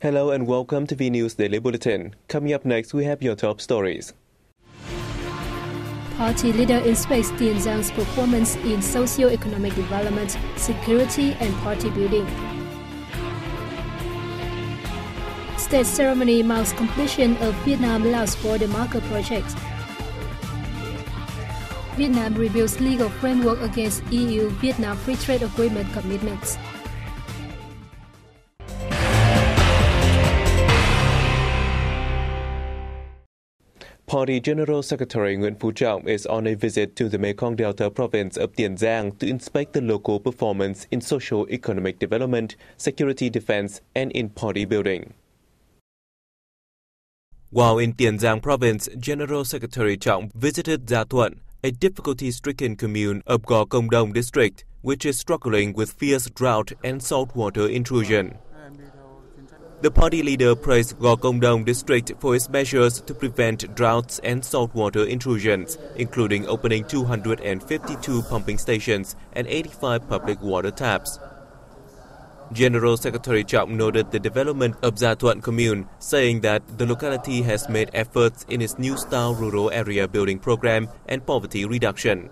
Hello and welcome to VNA News Daily Bulletin. Coming up next, we have your top stories. Party leader inspects Tiền Giang's performance in socio-economic development, security and party building. State ceremony marks completion of Vietnam-Laos border marker project. Vietnam reviews legal framework against EU-Vietnam Free Trade Agreement commitments. Party General Secretary Nguyễn Phú Trọng is on a visit to the Mekong Delta province of Tiền Giang to inspect the local performance in socio-economic development, security defense, and in party building. While in Tiền Giang province, General Secretary Trọng visited Gia Thuận, a difficulty-stricken commune of Gò Công Đông district, which is struggling with fierce drought and saltwater intrusion. The party leader praised Gò Công Đông district for its measures to prevent droughts and saltwater intrusions, including opening 252 pumping stations and 85 public water taps. General Secretary Trọng noted the development of Gia Thuận commune, saying that the locality has made efforts in its New Style Rural Area Building Program and poverty reduction.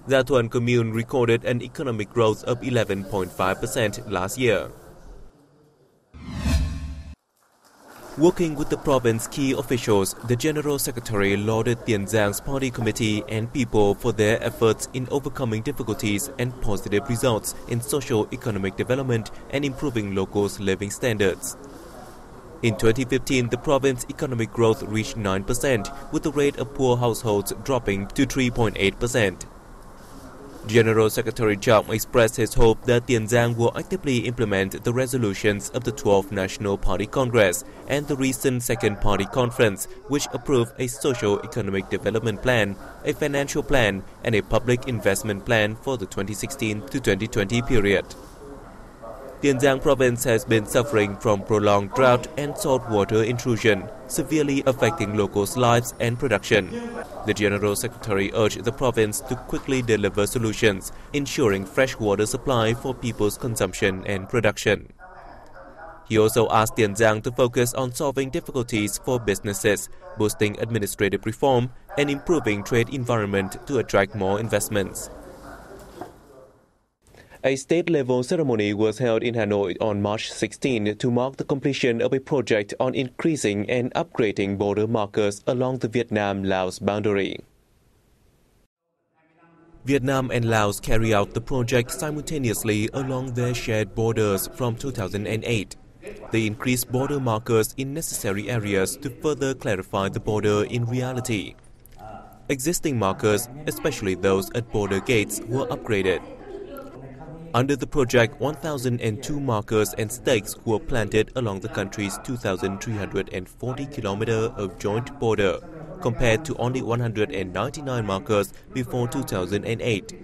Gia Thuận commune recorded an economic growth of 11.5% last year. Working with the province key officials, the General Secretary lauded Tiền Giang's party committee and people for their efforts in overcoming difficulties and positive results in socio-economic development and improving locals' living standards. In 2015, the province's economic growth reached 9%, with the rate of poor households dropping to 3.8%. General Secretary Trọng expressed his hope that Tiền Giang will actively implement the resolutions of the 12th National Party Congress and the recent Second Party Conference, which approved a socio-economic development plan, a financial plan, and a public investment plan for the 2016 to 2020 period. Tiền Giang province has been suffering from prolonged drought and saltwater intrusion, severely affecting locals' lives and production. The General Secretary urged the province to quickly deliver solutions, ensuring fresh water supply for people's consumption and production. He also asked Tiền Giang to focus on solving difficulties for businesses, boosting administrative reform, and improving trade environment to attract more investments. A state-level ceremony was held in Hanoi on March 16 to mark the completion of a project on increasing and upgrading border markers along the Vietnam-Laos boundary. Vietnam and Laos carry out the project simultaneously along their shared borders from 2008. They increased border markers in necessary areas to further clarify the border in reality. Existing markers, especially those at border gates, were upgraded. Under the project, 1,002 markers and stakes were planted along the country's 2,340 kilometers of joint border, compared to only 199 markers before 2008.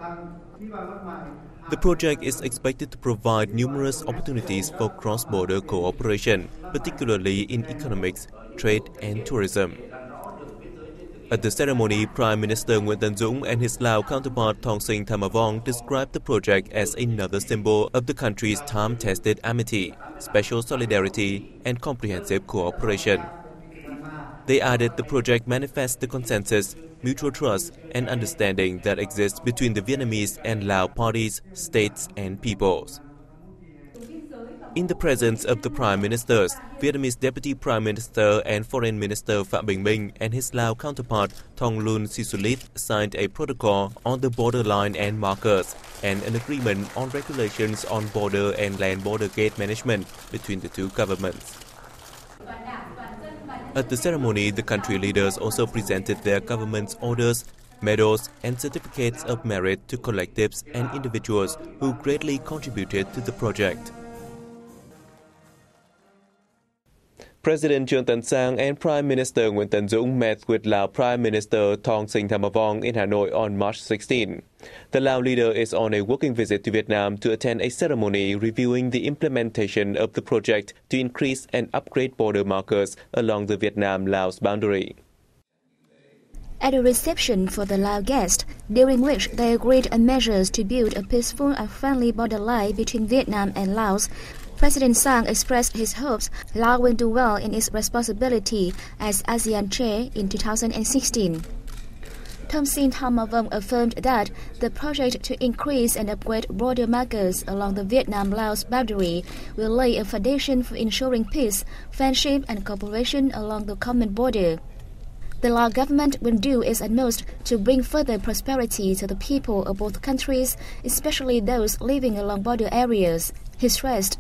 The project is expected to provide numerous opportunities for cross-border cooperation, particularly in economics, trade and tourism. At the ceremony, Prime Minister Nguyễn Tấn Dũng and his Lao counterpart Thong Sinh Thamavong described the project as another symbol of the country's time-tested amity, special solidarity, and comprehensive cooperation. They added the project manifests the consensus, mutual trust, and understanding that exists between the Vietnamese and Lao parties, states, and peoples. In the presence of the Prime Ministers, Vietnamese Deputy Prime Minister and Foreign Minister Phạm Bình Minh and his Lao counterpart Thong Luân Sisulit signed a protocol on the borderline and markers and an agreement on regulations on border and land border gate management between the two governments. At the ceremony, the country leaders also presented their government's orders, medals, and certificates of merit to collectives and individuals who greatly contributed to the project. President Trương Tấn Sang and Prime Minister Nguyễn Tấn Dũng met with Lao Prime Minister Thong Sinh Thamavong in Hanoi on March 16. The Lao leader is on a working visit to Vietnam to attend a ceremony reviewing the implementation of the project to increase and upgrade border markers along the Vietnam-Laos boundary. At a reception for the Lao guests, during which they agreed on measures to build a peaceful and friendly borderline between Vietnam and Laos, President Sang expressed his hopes Laos will do well in its responsibility as ASEAN chair in 2016. Thomsin Thamawong affirmed that the project to increase and upgrade border markers along the Vietnam-Laos boundary will lay a foundation for ensuring peace, friendship and cooperation along the common border. The Lao government will do its utmost to bring further prosperity to the people of both countries, especially those living along border areas, he stressed.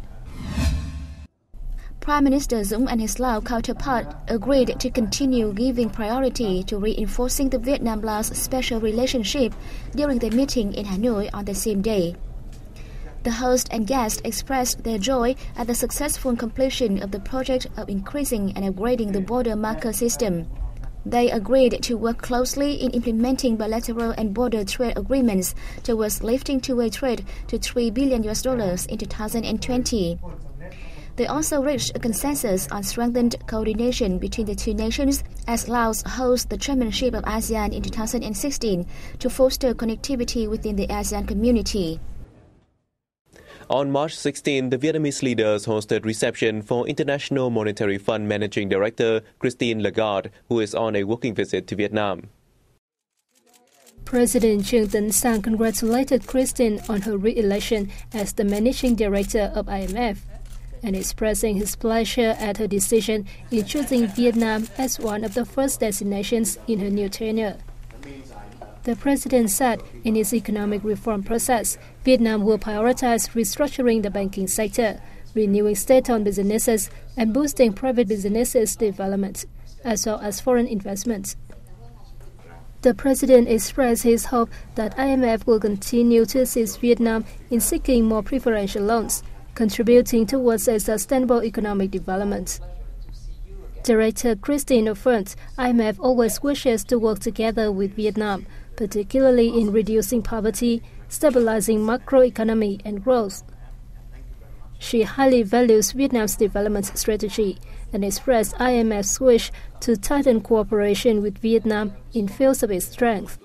Prime Minister Dũng and his Lao counterpart agreed to continue giving priority to reinforcing the Vietnam-Laos special relationship during the meeting in Hanoi on the same day. The host and guest expressed their joy at the successful completion of the project of increasing and upgrading the border marker system. They agreed to work closely in implementing bilateral and border trade agreements towards lifting two-way trade to $3 billion in 2020. They also reached a consensus on strengthened coordination between the two nations as Laos hosts the chairmanship of ASEAN in 2016 to foster connectivity within the ASEAN community. On March 16, the Vietnamese leaders hosted reception for International Monetary Fund Managing Director Christine Lagarde, who is on a working visit to Vietnam. President Trương Tấn Sang congratulated Christine on her re-election as the Managing Director of IMF, and expressing his pleasure at her decision in choosing Vietnam as one of the first destinations in her new tenure. The president said in its economic reform process, Vietnam will prioritize restructuring the banking sector, renewing state-owned businesses, and boosting private businesses' development, as well as foreign investment. The president expressed his hope that IMF will continue to assist Vietnam in seeking more preferential loans, contributing towards a sustainable economic development. Director Christine affirmed IMF always wishes to work together with Vietnam, particularly in reducing poverty, stabilizing macroeconomy and growth. She highly values Vietnam's development strategy and expressed IMF's wish to tighten cooperation with Vietnam in fields of its strength.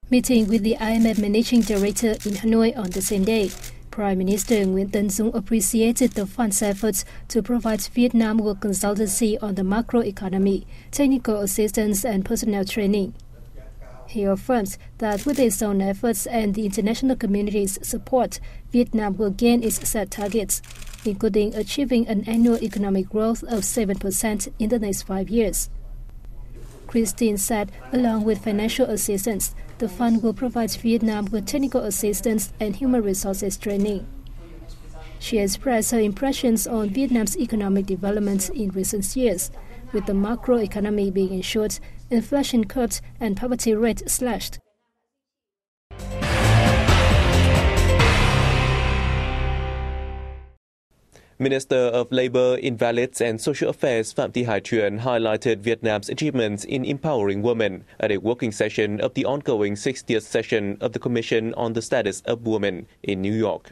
Meeting with the IMF Managing Director in Hanoi on the same day, Prime Minister Nguyễn Tấn Dũng appreciated the fund's efforts to provide Vietnam with consultancy on the macroeconomy, technical assistance and personnel training. He affirms that with its own efforts and the international community's support, Vietnam will gain its set targets, including achieving an annual economic growth of 7% in the next 5 years. Christine said, along with financial assistance, the fund will provide Vietnam with technical assistance and human resources training. She expressed her impressions on Vietnam's economic development in recent years, with the macroeconomy being ensured, inflation curbed, and poverty rate slashed. Minister of Labour, Invalids and Social Affairs Phạm Thị Hải Truyền highlighted Vietnam's achievements in empowering women at a working session of the ongoing 60th session of the Commission on the Status of Women in New York.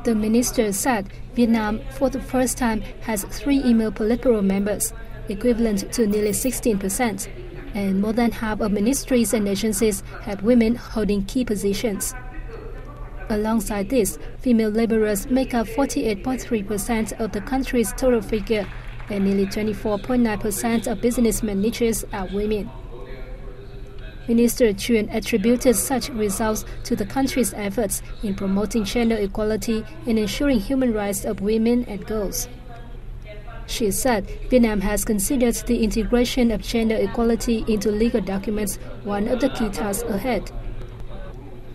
The minister said Vietnam, for the first time, has 3 email Politburo members, equivalent to nearly 16%, and more than half of ministries and agencies had women holding key positions. Alongside this, female laborers make up 48.3% of the country's total figure, and nearly 24.9% of business managers are women. Minister Truyền attributed such results to the country's efforts in promoting gender equality and ensuring human rights of women and girls. She said Vietnam has considered the integration of gender equality into legal documents one of the key tasks ahead.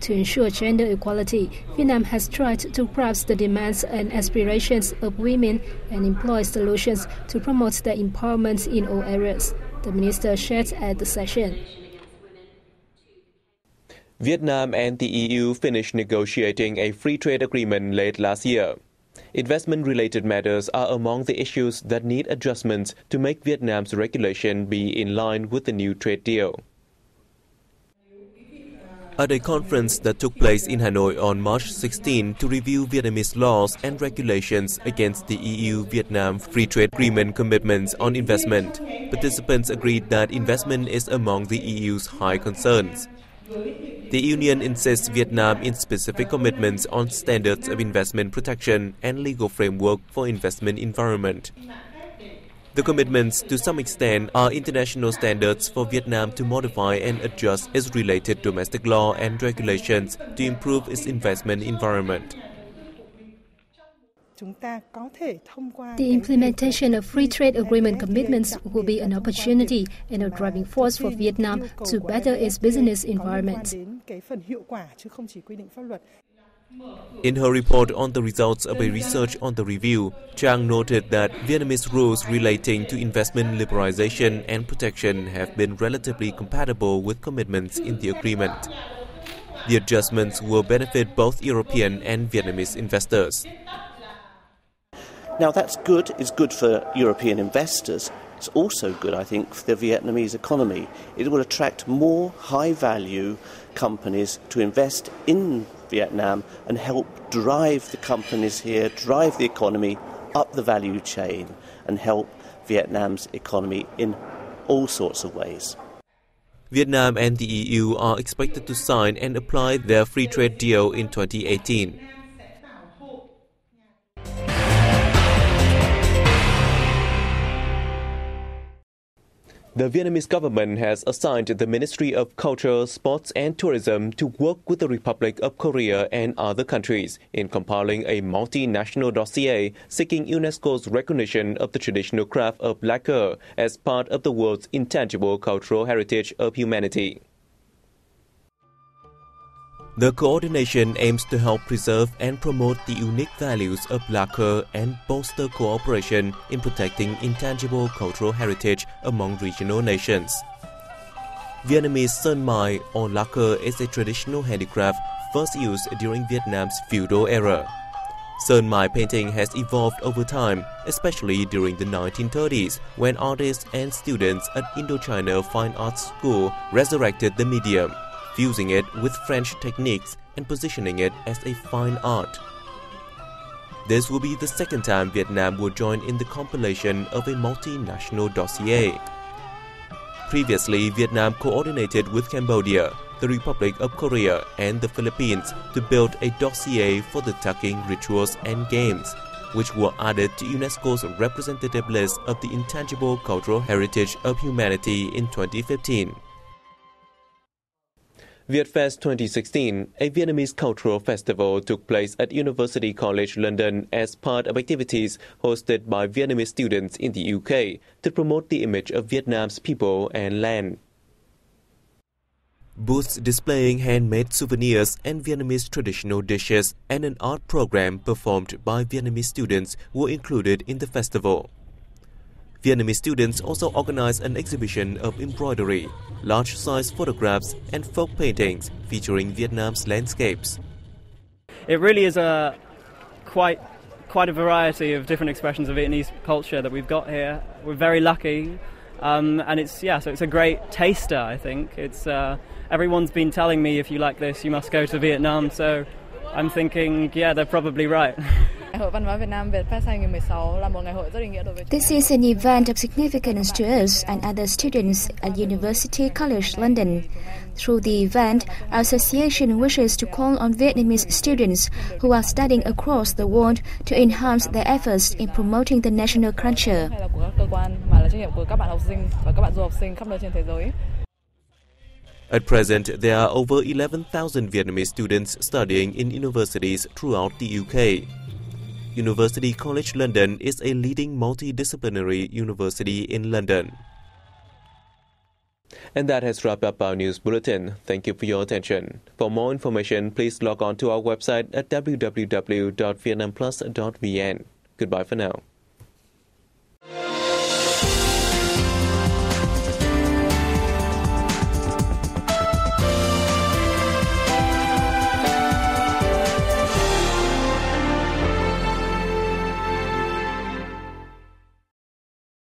To ensure gender equality, Vietnam has tried to grasp the demands and aspirations of women and employ solutions to promote their empowerment in all areas, the minister shared at the session. Vietnam and the EU finished negotiating a free trade agreement late last year. Investment-related matters are among the issues that need adjustments to make Vietnam's regulation be in line with the new trade deal. At a conference that took place in Hanoi on March 16 to review Vietnamese laws and regulations against the EU-Vietnam Free Trade Agreement commitments on investment, participants agreed that investment is among the EU's high concerns. The union insists Vietnam in specific commitments on standards of investment protection and legal framework for investment environment. The commitments, to some extent, are international standards for Vietnam to modify and adjust its related domestic law and regulations to improve its investment environment. The implementation of free trade agreement commitments will be an opportunity and a driving force for Vietnam to better its business environment. In her report on the results of a research on the review, Chang noted that Vietnamese rules relating to investment liberalization and protection have been relatively compatible with commitments in the agreement. The adjustments will benefit both European and Vietnamese investors. Now that's good. It's good for European investors. It's also good, I think, for the Vietnamese economy. It will attract more high-value companies to invest in Vietnam and help drive the companies here, drive the economy up the value chain and help Vietnam's economy in all sorts of ways. Vietnam and the EU are expected to sign and apply their free trade deal in 2018. The Vietnamese government has assigned the Ministry of Culture, Sports and Tourism to work with the Republic of Korea and other countries in compiling a multinational dossier seeking UNESCO's recognition of the traditional craft of lacquer as part of the world's intangible cultural heritage of humanity. The coordination aims to help preserve and promote the unique values of lacquer and bolster cooperation in protecting intangible cultural heritage among regional nations. Vietnamese sơn mài or lacquer is a traditional handicraft first used during Vietnam's feudal era. Sơn mài painting has evolved over time, especially during the 1930s when artists and students at Indochina Fine Arts School resurrected the medium, fusing it with French techniques and positioning it as a fine art. This will be the second time Vietnam will join in the compilation of a multinational dossier. Previously, Vietnam coordinated with Cambodia, the Republic of Korea and the Philippines to build a dossier for the tucking rituals and games, which were added to UNESCO's representative list of the intangible cultural heritage of humanity in 2015. VietFest 2016, a Vietnamese cultural festival, took place at University College London as part of activities hosted by Vietnamese students in the UK to promote the image of Vietnam's people and land. Booths displaying handmade souvenirs and Vietnamese traditional dishes and an art program performed by Vietnamese students were included in the festival. Vietnamese students also organized an exhibition of embroidery, large-size photographs and folk paintings featuring Vietnam's landscapes. It really is quite a variety of different expressions of Vietnamese culture that we've got here. We're very lucky, and it's a great taster, I think. Everyone's been telling me, if you like this, you must go to Vietnam, so I'm thinking, yeah, they're probably right. This is an event of significance to us and other students at University College London. Through the event, our association wishes to call on Vietnamese students who are studying across the world to enhance their efforts in promoting the national culture. At present, there are over 11,000 Vietnamese students studying in universities throughout the UK. University College London is a leading multidisciplinary university in London. And that has wrapped up our news bulletin. Thank you for your attention. For more information, please log on to our website at www.vietnamplus.vn. Goodbye for now.